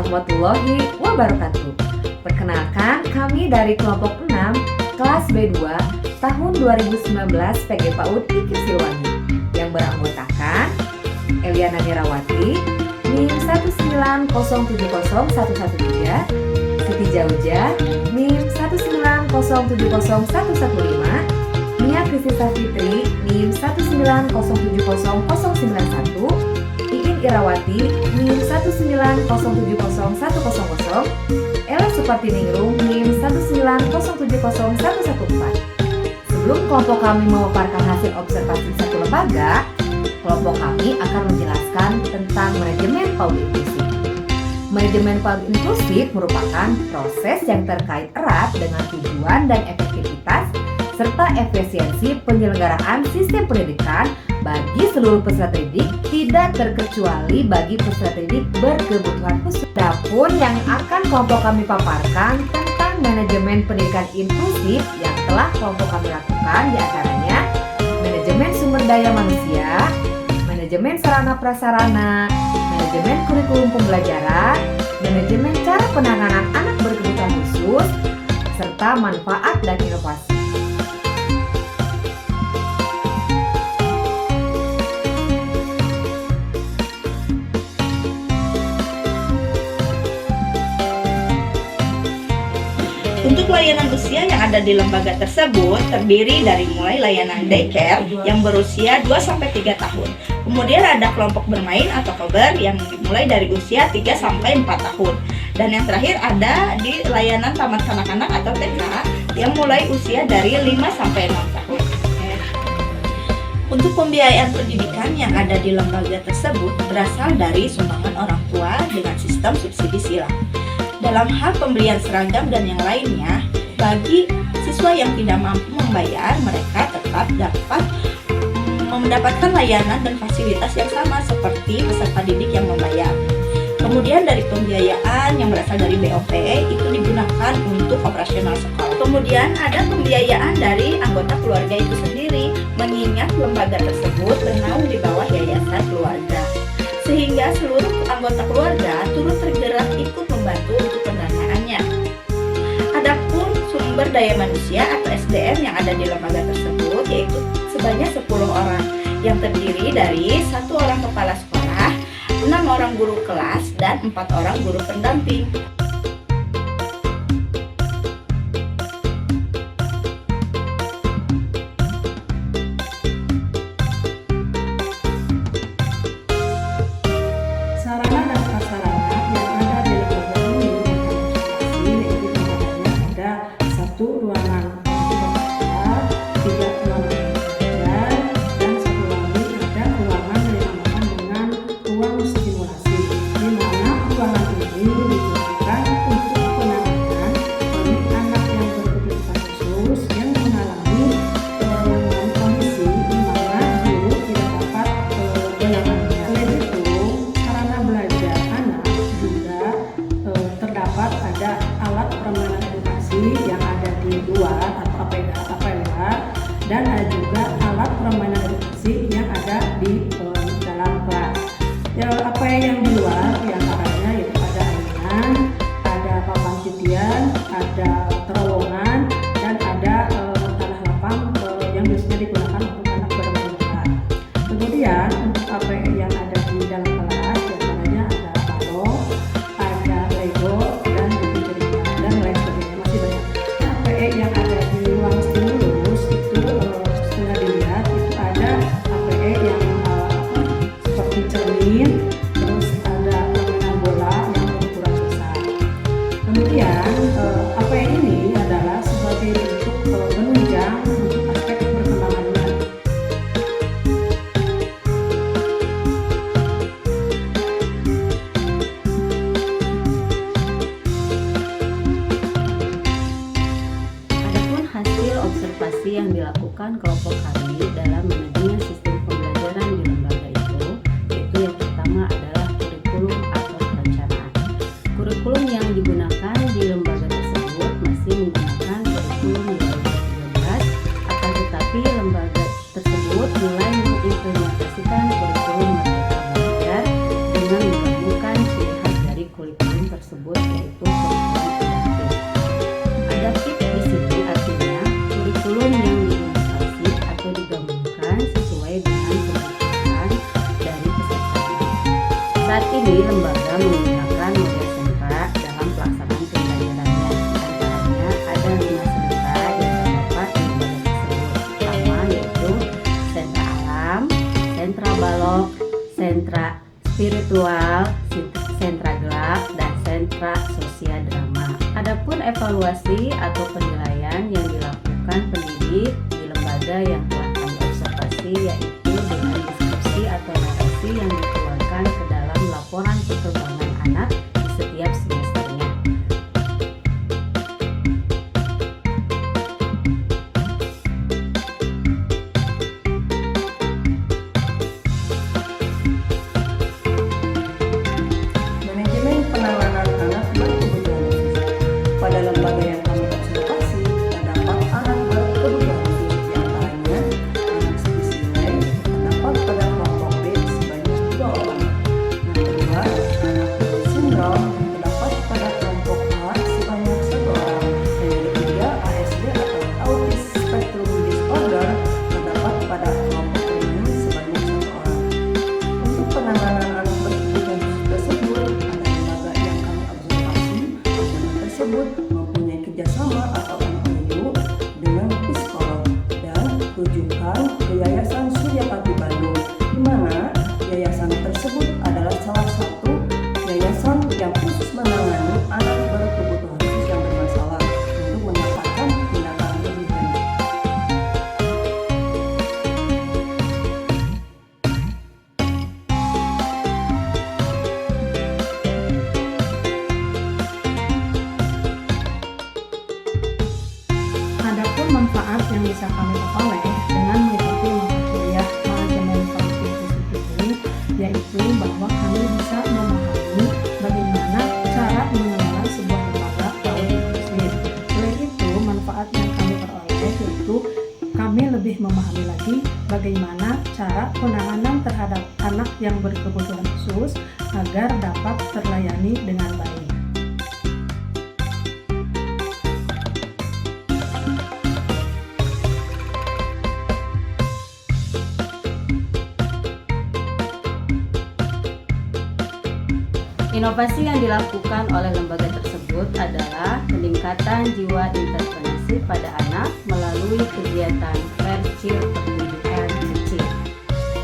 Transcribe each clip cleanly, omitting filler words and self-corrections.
warahmatullahi wabarakatuh. Perkenalkan, kami dari kelompok 6 kelas B2 tahun 2019 PG PAUD IKIP Siliwangi yang beranggotakan Eliana Nirawati, NIM 190701113, Siti Jauja, NIM 190701115, Nia Krisisa Fitri, NIM 1907091, Iin Irawati, NIM 190701100, Ella Supartiningrum, NIM 190701114. Sebelum kelompok kami memaparkan hasil observasi satu lembaga, kelompok kami akan menjelaskan tentang manajemen PAUD inklusif. Manajemen PAUD inklusif merupakan proses yang terkait erat dengan tujuan dan efektivitas serta efisiensi penyelenggaraan sistem pendidikan bagi seluruh peserta didik, tidak terkecuali bagi peserta didik berkebutuhan khusus. Adapun yang akan kelompok kami paparkan tentang manajemen pendidikan inklusif yang telah kelompok kami lakukan diantaranya manajemen sumber daya manusia, manajemen sarana prasarana, manajemen kurikulum pembelajaran, manajemen cara penanganan anak berkebutuhan khusus, serta manfaat dan inovasi. Untuk layanan usia yang ada di lembaga tersebut terdiri dari mulai layanan daycare yang berusia 2-3 tahun. Kemudian ada kelompok bermain atau cover yang dimulai dari usia 3-4 tahun. Dan yang terakhir ada di layanan taman kanak-kanak atau TK yang mulai usia dari 5-6 tahun. Untuk pembiayaan pendidikan yang ada di lembaga tersebut berasal dari sumbangan orang tua dengan sistem subsidi silang. Dalam hal pembelian seragam dan yang lainnya, bagi siswa yang tidak mampu membayar, mereka tetap dapat mendapatkan layanan dan fasilitas yang sama seperti peserta didik yang membayar. Kemudian dari pembiayaan yang berasal dari BOP itu digunakan untuk operasional sekolah. Kemudian ada pembiayaan dari anggota keluarga itu sendiri, mengingat lembaga tersebut bernaung di bawah yayasan keluarga, sehingga seluruh anggota keluarga turut tergerak ikut membantu untuk pendanaannya. Adapun sumber daya manusia atau SDM yang ada di lembaga tersebut yaitu sebanyak 10 orang yang terdiri dari 1 orang kepala sekolah, 6 orang guru kelas, dan 4 orang guru pendamping. Sarana dan prasarana yang ada di lembaga ini yaitu ada 1 ruangan untuk belajar, 3 ruangan belajar, dan 1 lagi ada ruangan yang dinamakan dengan ruang stimulasi, di mana ruangan ini digunakan untuk penanganan bagi anak yang berkebutuhan khusus yang mengalami kondisi di mana guru tidak dapat menanganinya. Selain itu, sarana belajar anak juga terdapat ada alat permainan edukasi yang ada di luar atau APLA, dan ada juga alat permainan edukasi yang ada di dalam kelas. Apa yang di luar diantaranya yaitu ada mainan, ada papan titian, ada terowongan, dan ada tanah lapang yang biasanya digunakan untuk anak bermain bola. Kemudian untuk apa yang ada di dalam kelas diantaranya ada balon, ada Lego, dan buku cerita, dan lain sebagainya, masih banyak. APE yang ada di ruang stimulus itu setelah dilihat itu ada APE yang seperti cermin, terus ada permainan bola yang berukuran besar. Kemudian APE ini adalah sebagai bentuk penunjang untuk aspek perkembangannya. Adapun hasil observasi yang dilakukan kelompok kami dalam manajemen sistem pembelajaran di lembaga itu, yaitu yang pertama adalah kurikulum atau perencanaan. Kurikulum yang digunakan di lembaga tersebut masih menggunakan kurikulum 2013, akan tetapi lembaga tersebut mulai mengimplementasikan kurikulum Merdeka Belajar dengan menggabungkan ciri khas dari kurikulum tersebut. spiritual, sentra gelap, dan sentra sosial drama. Adapun evaluasi atau penilaian yang dilakukan pendidik di lembaga yang telah kami observasi yaitu dengan deskripsi atau narasi yang dikeluarkan ke dalam laporan perkembangan anak di setiap semesternya. Manajemen penanganan anak berkebutuhan khusus. Pada lembaga yang kami observasi, terdapat anak berkebutuhan khusus, diantaranya anak spesial terdapat pada kelompok B sebanyak 2 orang. Yang kedua, anak sindrom terdapat pada kelompok A sebanyak 1 orang. Dan yang ketiga, ASD atau Autis Spectrum Disorder terdapat pada kelompok ini sebanyak 1 orang. Untuk penanganan anak berkebutuhan khusus tersebut, ada lembaga yang kami observasi, anak tersebut mempunyai kerjasama atau MOU dengan psikolog dan rujukan ke Yayasan Suryapati Bandung, di mana yayasan tersebut adalah salah satu yayasan yang khusus menangani anak berkebutuhan khusus yang bermasalah untuk mendapatkan tindakan lebih lanjut. Adapun manfaat yang bisa kami peroleh dengan mengikuti mata kuliah manajemen politik inklusif ini, yaitu bahwa kami bisa memahami bagaimana cara mengelola sebuah lembaga politik inklusif. Selain itu, manfaat yang kami peroleh yaitu kami lebih memahami lagi bagaimana cara penanganan terhadap anak yang berkebutuhan khusus agar dapat terlayani dengan baik. Inovasi yang dilakukan oleh lembaga tersebut adalah peningkatan jiwa intervensi pada anak melalui kegiatan Vercil Pendidikan Kecil.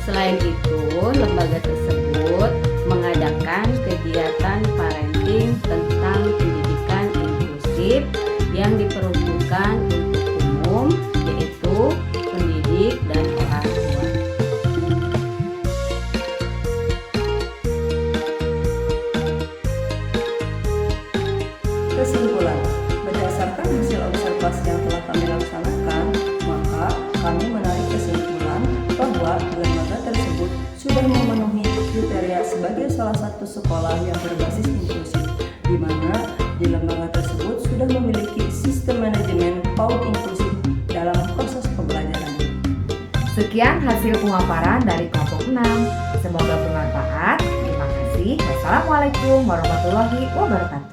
Selain itu, lembaga tersebut mengadakan kegiatan parenting tentang pendidikan inklusif yang diperuntukkan untuk umum, yaitu pendidik dan orang tua. Kesimpulan, berdasarkan hasil observasi yang telah kami laksanakan, maka kami menarik kesimpulan bahwa lembaga tersebut sudah memenuhi kriteria sebagai salah satu sekolah yang berbasis inklusif, di mana di lembaga tersebut sudah memiliki sistem manajemen PAUD inklusif dalam proses pembelajaran. Sekian hasil pemaparan dari kelompok 6. Semoga bermanfaat. Terima kasih. Wassalamualaikum warahmatullahi wabarakatuh.